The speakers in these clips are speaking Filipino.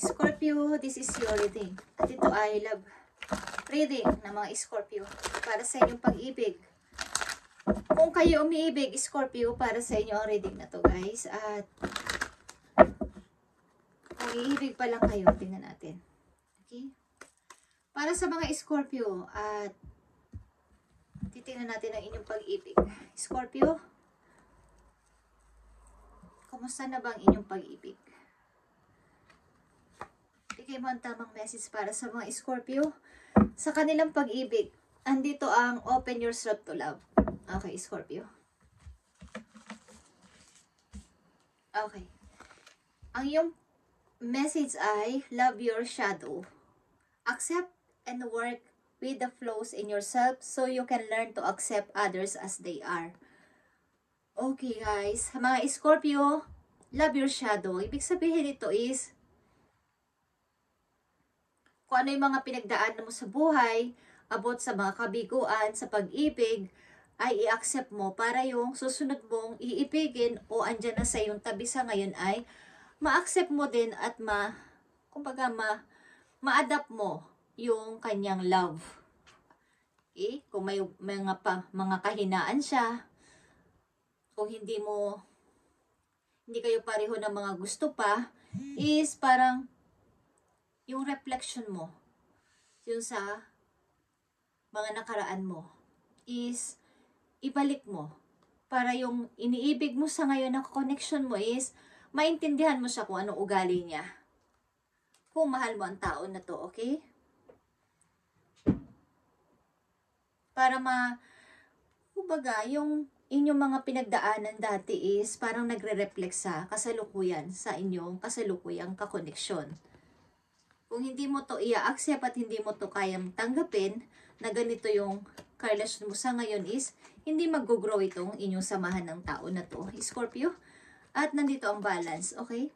Scorpio, this is your reading. At ito ay love reading ng mga Scorpio para sa inyong pag-ibig. Kung kayo umiibig, Scorpio, para sa inyo ang reading na to, guys. At kung iibig pa lang kayo, tingnan natin. Okay? Para sa mga Scorpio, at titingnan natin ang inyong pag-ibig. Scorpio, kumusta na ba ang inyong pag-ibig? Bigay mo ang tamang message para sa mga Scorpio sa kanilang pag-ibig. Andito ang open yourself to love. Okay, Scorpio. Okay. Ang iyong message ay love your shadow. Accept and work with the flows in yourself so you can learn to accept others as they are. Okay, guys. Mga Scorpio, love your shadow. Ibig sabihin nito is kung ano yung mga pinagdaanan mo sa buhay, about sa mga kabiguan, sa pag-ibig, ay i-accept mo para yung susunod mong iibigin o andyan na sa iyong tabi sa ngayon ay ma-accept mo din at ma-adapt mo yung kanyang love. Okay? Kung may mga kahinaan siya, kung hindi kayo pareho ng mga gusto pa, is parang yung reflection mo, yung sa mga nakaraan mo, is ibalik mo. Para yung iniibig mo sa ngayon na connection mo is, maintindihan mo siya kung anong ugali niya. Kung mahal mo ang tao na to, okay? Para kumbaga, yung inyong mga pinagdaanan dati is parang nagre-reflect sa kasalukuyan, sa inyong kasalukuyang kakoneksyon. Kung hindi mo to i-accept at hindi mo to kayang tanggapin na ganito yung karelasyon mo sa ngayon is hindi mag-grow itong inyong samahan ng tao na to, Scorpio. At nandito ang balance, okay?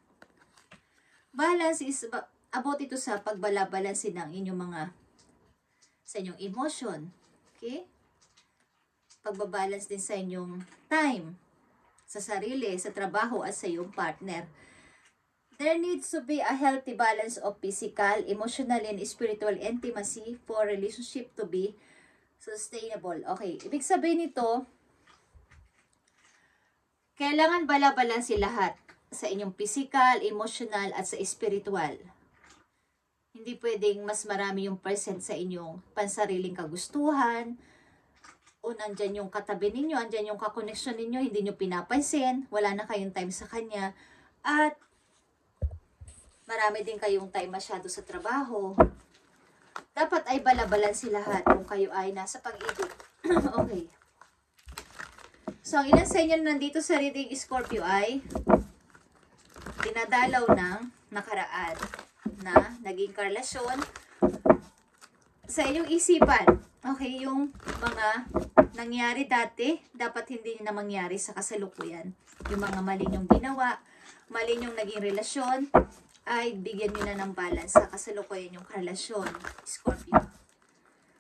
Balance is about ito sa pagbalabalansin ng inyong sa inyong emotion, okay? Pagbabalance din sa inyong time, sa sarili, sa trabaho at sa iyong partner. There needs to be a healthy balance of physical, emotional, and spiritual intimacy for relationship to be sustainable. Okay, ibig sabihin nito, kailangan balabalansin lahat sa inyong physical, emotional, at sa spiritual. Hindi pwedeng mas marami yung present sa inyong pansariling kagustuhan, o nandyan yung katabi ninyo, andyan yung kakoneksyon ninyo, hindi nyo pinapansin, wala na kayong time sa kanya, at marami din kayong time masyado sa trabaho. Dapat ay balabalansin lahat kung kayo ay nasa pag-ibig. Okay. So, ang ilan sa inyo nandito sa reading Scorpio ay dinadalaw ng nakaraan na naging karelasyon sa inyong isipan. Okay, yung mga nangyari dati, dapat hindi na mangyari sa kasalukuyan. Yung mga mali nyong ginawa, mali nyong naging relasyon, ay bigyan nyo na ng balance sa kasalukuyan yung karelasyon, Scorpio.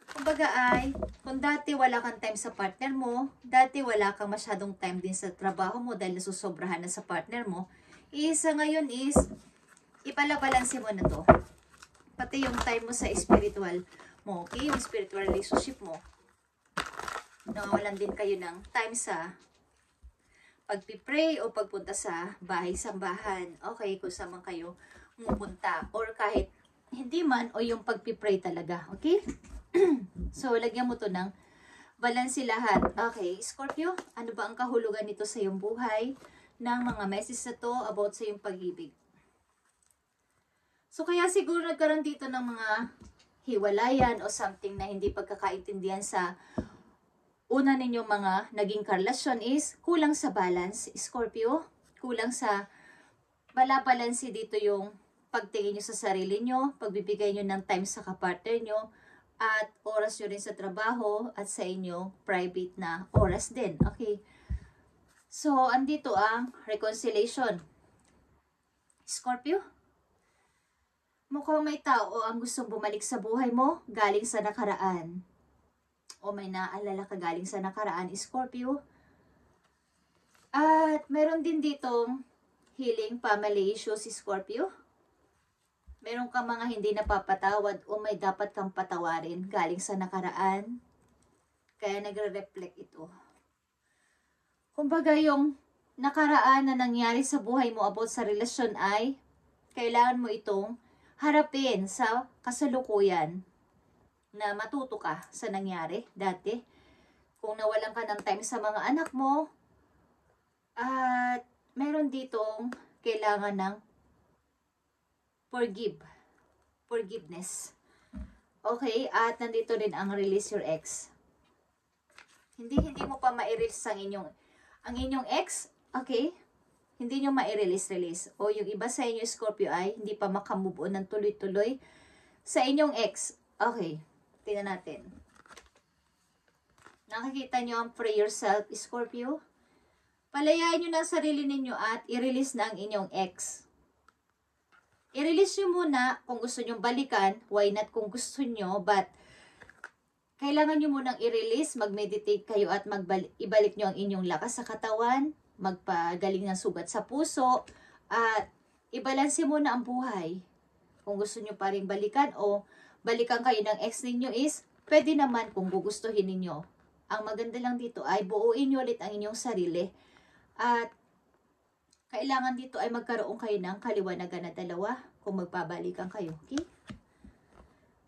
Kumbaga ay, kung dati wala kang time sa partner mo, dati wala kang masyadong time din sa trabaho mo dahil nasusobrahan na sa partner mo, isa ngayon is, ipalabalansin mo na to. Pati yung time mo sa spiritual mo, okay? Yung spiritual relationship mo. Nawawalan din kayo ng time sa pagpipray o pagpunta sa bahay-sambahan. Okay, kung saan man kayo pumunta. Or kahit hindi man, o yung pagpipray talaga. Okay? So, lagyan mo to ng balansi lahat. Okay, Scorpio, ano ba ang kahulugan nito sa iyong buhay ng mga message na to about sa iyong pag-ibig? So, kaya siguro nagkaroon dito ng mga hiwalayan o something na hindi pagkakaintindihan sa una ninyong mga naging karelasyon is kulang sa balance, Scorpio. Kulang sa balabalansi dito yung pagtingin nyo sa sarili nyo, pagbibigay nyo ng time sa kapartner nyo, at oras nyo rin sa trabaho at sa inyong private na oras din. Okay. So, andito ang reconciliation. Scorpio, mukhang may tao ang gustong bumalik sa buhay mo galing sa nakaraan. O may naalala ka galing sa nakaraan, Scorpio. At meron din ditong healing family issues, Scorpio. Meron kang mga hindi napapatawad o may dapat kang patawarin galing sa nakaraan. Kaya nagre-reflect ito. Kumbaga yung nakaraan na nangyari sa buhay mo about sa relasyon ay kailangan mo itong harapin sa kasalukuyan na matuto ka sa nangyari dati. Kung nawalan ka ng time sa mga anak mo, at meron ditong kailangan ng forgiveness. Okay, at nandito rin ang release your ex. Hindi mo pa ma-release ang inyong ex, okay? Hindi nyo ma-release. O yung iba sa inyo, Scorpio, ay hindi pa makamove on ng tuloy-tuloy sa inyong ex. Okay, tingnan natin. Nakikita nyo ang free yourself, Scorpio? Palayain nyo na ang sarili ninyo at i-release na ang inyong ex. I-release nyo muna kung gusto nyo balikan. Why not kung gusto nyo? But, kailangan nyo munang i-release, mag-meditate kayo at ibalik nyo ang inyong lakas sa katawan, magpagaling ng sugat sa puso, at ibalanse muna ang buhay. Kung gusto nyo pa rin balikan o balikan kayo ng ex ninyo is, pwede naman kung gugustuhin ninyo. Ang maganda lang dito ay buuin nyo ulit ang inyong sarili. At kailangan dito ay magkaroon kayo ng kaliwanagan na dalawa kung magpabalikan kayo. Okay?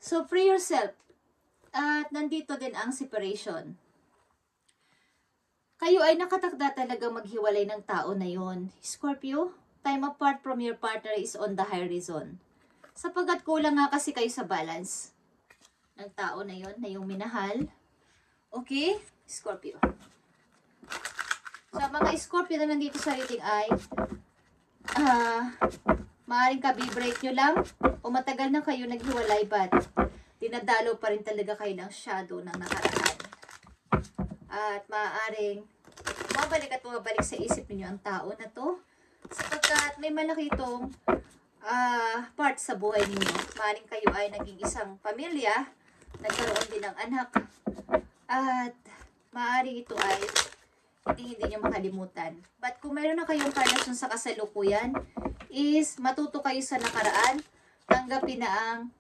So, free yourself. At nandito din ang separation. Kayo ay nakatakda talaga maghiwalay ng tao na yon. Scorpio, time apart from your partner is on the high reason. Sapagkat kulang nga kasi kayo sa balance ng tao na yon, na yung minahal. Okay? Scorpio. Sa mga Scorpio na nandito sa reading ay maaaring ka-vibrate nyo lang o matagal na kayo naghiwalay but dinadalo pa rin talaga kayo ng shadow ng nakaraan. At maaaring bumabalik sa isip niyo ang tao na to sapagkat may malaki itong part sa buhay ninyo. Maaaring kayo ay naging isang pamilya, nagkaroon din ng anak, at maaaring ito ay hindi nyo makalimutan. But kung meron na kayong relasyon sa kasalukuyan, is matuto kayo sa nakaraan, tanggapin na ang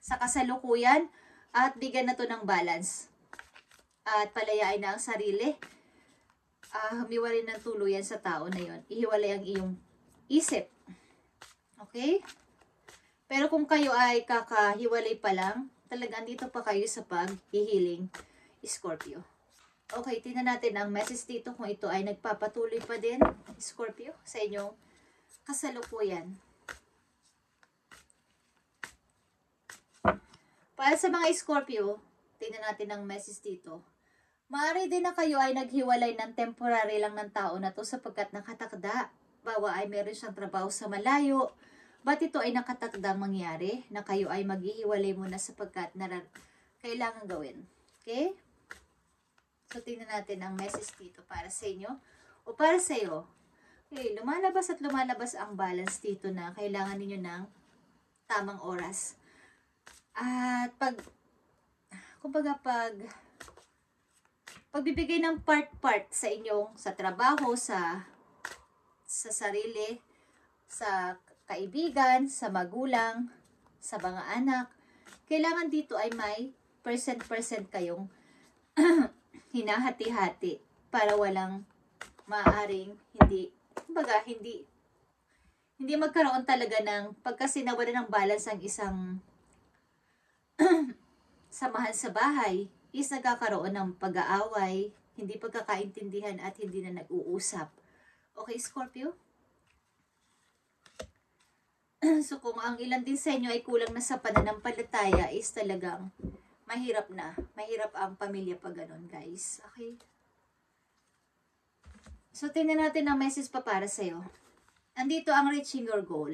sa kasalukuyan, at bigyan na to ng balance. At palayain na ang sarili. Humiwalay ng tuluyan sa tao na yon. Ihiwalay ang iyong isip. Okay? Pero kung kayo ay kakahiwalay pa lang, talagang dito pa kayo sa pag-healing, Scorpio. Okay, tingnan natin ang message dito kung ito ay nagpapatuloy pa din, Scorpio, sa inyong kasalukuyan. Para sa mga Scorpio, tingnan natin ang message dito. Maaari din na kayo ay naghiwalay ng temporary lang ng tao na to sapagkat nakatakda. Bawa ay meron siyang trabaho sa malayo. But ito ay nakatakdang mangyari na kayo ay maghihiwalay muna sapagkat kailangan gawin. Okay? So, tingnan natin ang message dito para sa inyo o para sa iyo. Okay, lumalabas ang balance dito na kailangan ninyo ng tamang oras. At pagbibigay ng part-part sa inyong, sa trabaho, sa sarili, sa kaibigan, sa magulang, sa mga anak, kailangan dito ay may percent kayong hinahati-hati para walang maaaring hindi magkaroon talaga ng pagkasinawalan ng balance ang isang samahan sa bahay is nagkakaroon ng pag-aaway, hindi pagkakaintindihan at hindi na nag-uusap. Okay, Scorpio? So kung ang ilan din sa inyo ay kulang na sa pananampalataya is talagang mahirap ang pamilya pag ganun, guys. Okay? So, tingnan natin ang message pa para sa'yo. Andito ang reaching your goal.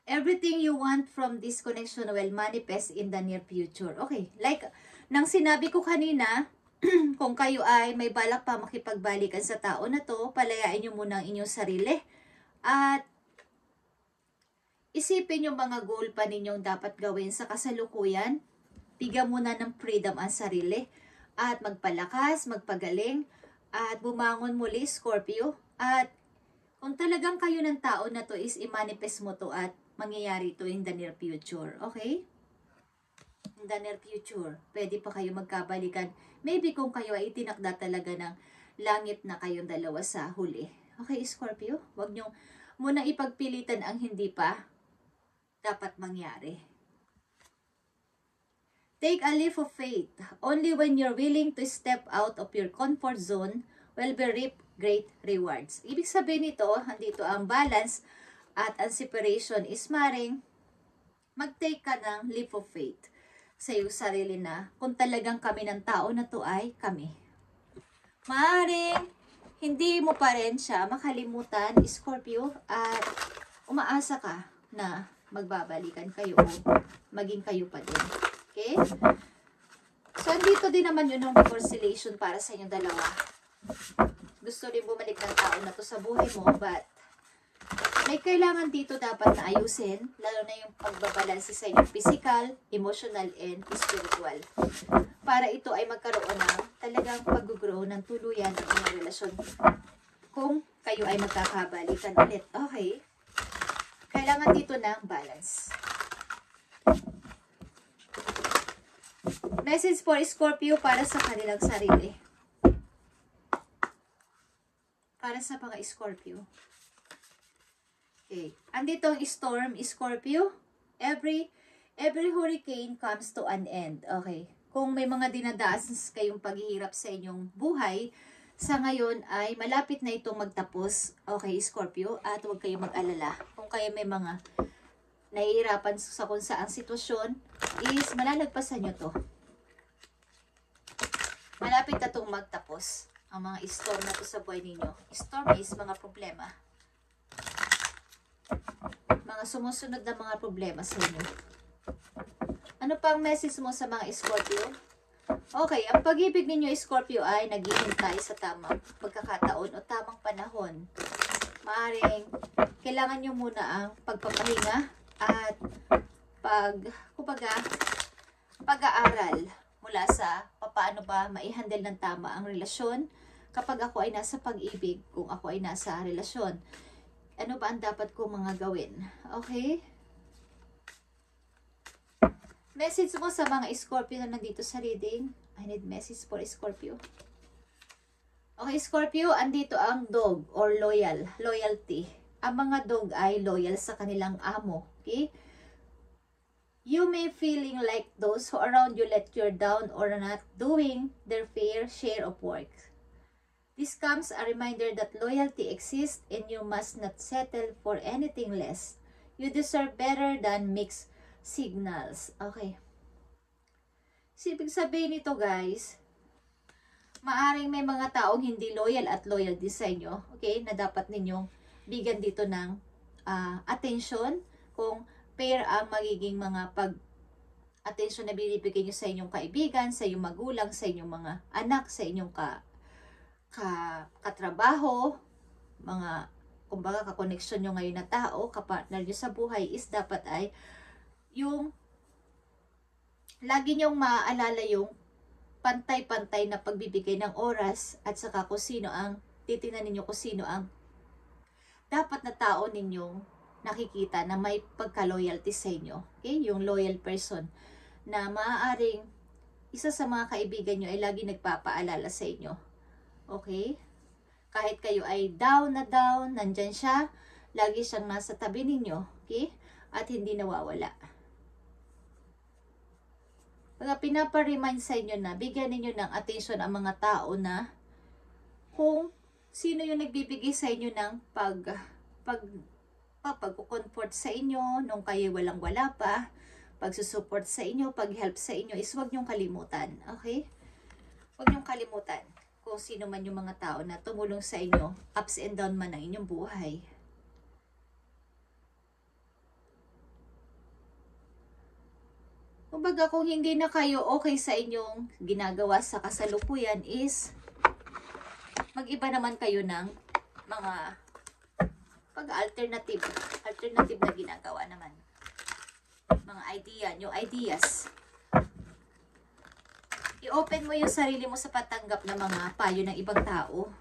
Everything you want from this connection will manifest in the near future. Okay, like, nang sinabi ko kanina, kung kayo ay may balak pa makipagbalikan sa tao na to, palayain nyo muna ang inyong sarili. At isipin yung mga goal pa ninyong dapat gawin sa kasalukuyan. Bigyan muna ng freedom ang sarili at magpalakas, magpagaling, at bumangon muli, Scorpio. At Kung talagang kayo ng tao na to is i-manifest mo to at mangyayari to in the near future. Okay? In the near future. Pwede pa kayo magkabalikan. Maybe kung kayo ay itinakda talaga ng langit na kayong dalawa sa huli. Okay, Scorpio? Huwag nyo munang ipagpilitan ang hindi pa dapat mangyari. Take a leap of faith. Only when you're willing to step out of your comfort zone will be reap great rewards. Ibig sabihin nito, andito ang balance at ang separation is maring mag-take ka ng leap of faith sa iyong sarili na kung talagang kami ng tao na to ay kami. Maaring hindi mo pa rin siya makalimutan, Scorpio, at umaasa ka na magbabalikan kayo o maging kayo pa din. Okay? So, andito din naman yun ang reconciliation para sa inyong dalawa. Gusto rin bumalik ng tao na to sa buhay mo, but may kailangan dito dapat na ayusin, lalo na yung pagbabalanse sa inyong physical, emotional, and spiritual. Para ito ay magkaroon ng talagang pag-grow ng tuluyan ng inyong relasyon. Kung kayo ay magkakabalikan ulit. Okay? Kailangan dito ng balance. Message for Scorpio para sa kanilang sarili. Para sa mga Scorpio. Okay. Andito ang storm, Scorpio. Every hurricane comes to an end. Okay. Kung may mga dinadaan kayong paghihirap sa inyong buhay, sa ngayon ay malapit na itong magtapos. Okay, Scorpio. At huwag kayong mag-alala. Kung kayo may mga nahihirapan sa kung saang sitwasyon, is malalagpasan nyo to. Malapit na itong magtapos. Ang mga storm na to sa buhay ninyo. Storm is mga problema. Mga sumusunod na mga problema sa inyo. Ano pang message mo sa mga Scorpio? Okay, ang pag-ibig ninyo, Scorpio, ay naghihintay sa tamang pagkakataon o tamang panahon. Maaring kailangan nyo muna ang pagpapahinga at pag-aaral mula sa paano ba maihandle ng tama ang relasyon kapag ako ay nasa pag-ibig, kung ako ay nasa relasyon. Ano ba ang dapat kong mga gawin? Okay? Message mo sa mga Scorpio na nandito sa reading. I need message for Scorpio. Okay, Scorpio, andito ang dog or loyalty. Ang mga dog ay loyal sa kanilang amo. Okay? You may feeling like those who around you let you down or not doing their fair share of work. This comes a reminder that loyalty exists and you must not settle for anything less. You deserve better than mixed signals. Okay. So, ibig sabihin nito, guys, maaring may mga taong hindi loyal at loyal din sa inyo. Okay? Na dapat ninyong bigyan dito ng attention kung pair ang magiging mga attention na binibigay nyo sa inyong kaibigan, sa inyong magulang, sa inyong mga anak, sa inyong katrabaho, mga kumbaga kakoneksyon nyo ngayon na tao, kapartner nyo sa buhay is dapat ay yung lagi nyong maaalala yung pantay-pantay na pagbibigay ng oras at saka kung sino ang titingnan ninyo kung sino ang dapat na tao ninyong nakikita na may pagka-loyalty sa inyo. Okay? Yung loyal person na maaaring isa sa mga kaibigan nyo ay lagi nagpapaalala sa inyo. Okay? Kahit kayo ay down, nandyan siya, lagi siyang nasa tabi ninyo. Okay? At hindi nawawala. Mga pinapa-remind sa inyo na bigyan ninyo ng attention ang mga tao na kung sino yung nagbibigay sa inyo ng pag-comfort sa inyo nung kayo walang-wala pa, pagsusupport sa inyo, pag-help sa inyo is huwag niyong kalimutan. Okay? Huwag niyong kalimutan kung sino man yung mga tao na tumulong sa inyo, ups and down man ang inyong buhay. Kumbaga, kung hindi na kayo okay sa inyong ginagawa sa kasalukuyan is mag-iba naman kayo ng mga alternative na ginagawa naman. Mga idea, new ideas. I-open mo yung sarili mo sa patanggap ng mga payo ng ibang tao.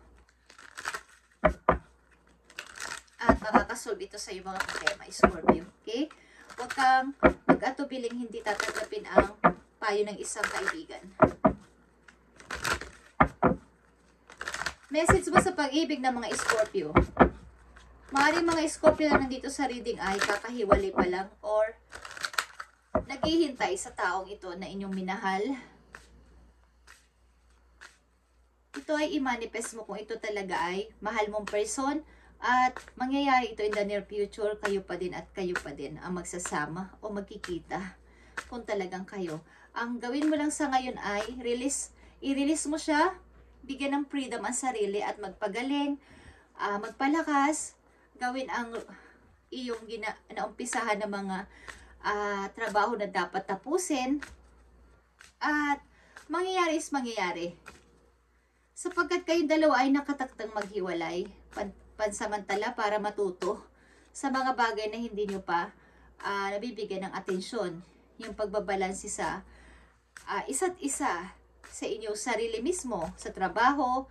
At makakasolve ito sa iyong mga problema, Scorpio. Okay? Huwag kang mag-atubiling hindi tatanggapin ang payo ng isang kaibigan. Message mo sa pag-ibig ng mga Scorpio. Maaaring mga Scorpio na nandito sa reading ay kakahiwalay pa lang or naghihintay sa taong ito na inyong minahal. Ito ay i-manifest mo kung ito talaga ay mahal mong person at mangyayari ito in the near future, kayo pa din at kayo pa din ang magsasama o magkikita kung talagang kayo. Ang gawin mo lang sa ngayon ay i-release mo siya, bigyan ng freedom ang sarili at magpagaling, magpalakas, gawin ang iyong naumpisahan ng mga trabaho na dapat tapusin at mangyayari is mangyayari. Sapagkat kayong dalawa ay nakataktang maghiwalay, pansamantala para matuto sa mga bagay na hindi nyo pa nabibigyan ng atensyon. Yung pagbabalansi sa isa't isa, sa inyong sarili mismo, sa trabaho,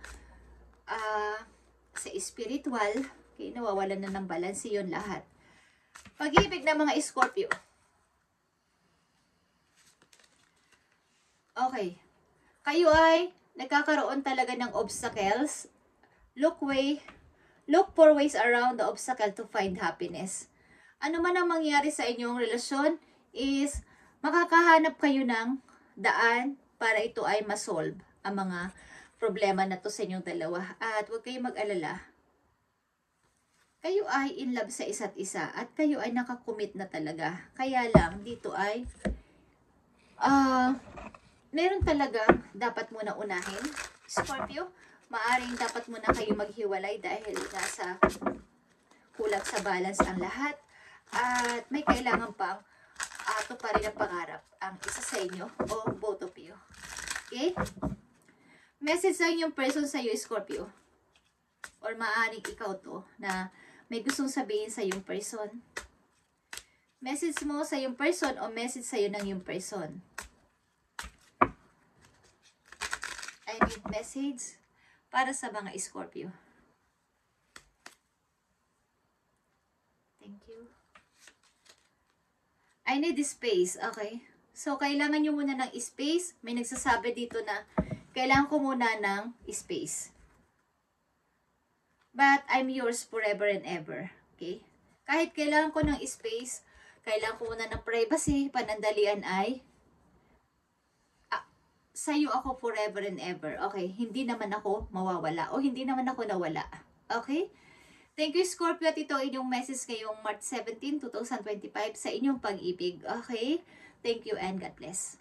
sa spiritual, okay, nawawalan na ng balansi yun lahat. Pag-ibig ng mga Scorpio. Okay. Kayo ay nagkakaroon talaga ng obstacles. Look for ways around the obstacle to find happiness. Ano man ang mangyari sa inyong relasyon is makakahanap kayo ng daan para ito ay masolve ang mga problema na to sa inyong dalawa. At huwag kayong mag-alala. Kayo ay in love sa isa't isa at kayo ay nakakommit na talaga. Kaya lang dito ay meron talaga dapat muna unahin, Scorpio. Maaring dapat muna kayo maghiwalay dahil nasa kulang sa balance ang lahat. At may kailangan pang tuparin ang pangarap ang isa sa inyo o both of you. Okay? Message sa inyong person sa iyo, Scorpio. Or maaring ikaw to na may gustong sabihin sa iyong person. Message mo sa iyong person o message sa iyo ng iyong person. I need message para sa mga Scorpio. Thank you. I need space. Okay. So, kailangan nyo muna ng space. May nagsasabi dito na kailangan ko muna ng space. But I'm yours forever and ever. Okay. Kahit kailangan ko ng space, kailangan ko muna ng privacy, panandalian ay sa'yo ako forever and ever. Okay, hindi naman ako mawawala o hindi naman ako nawala. Okay? Thank you, Scorpio. At ito inyong message ngayong March 17, 2025 sa inyong pag-ibig. Okay? Thank you and God bless.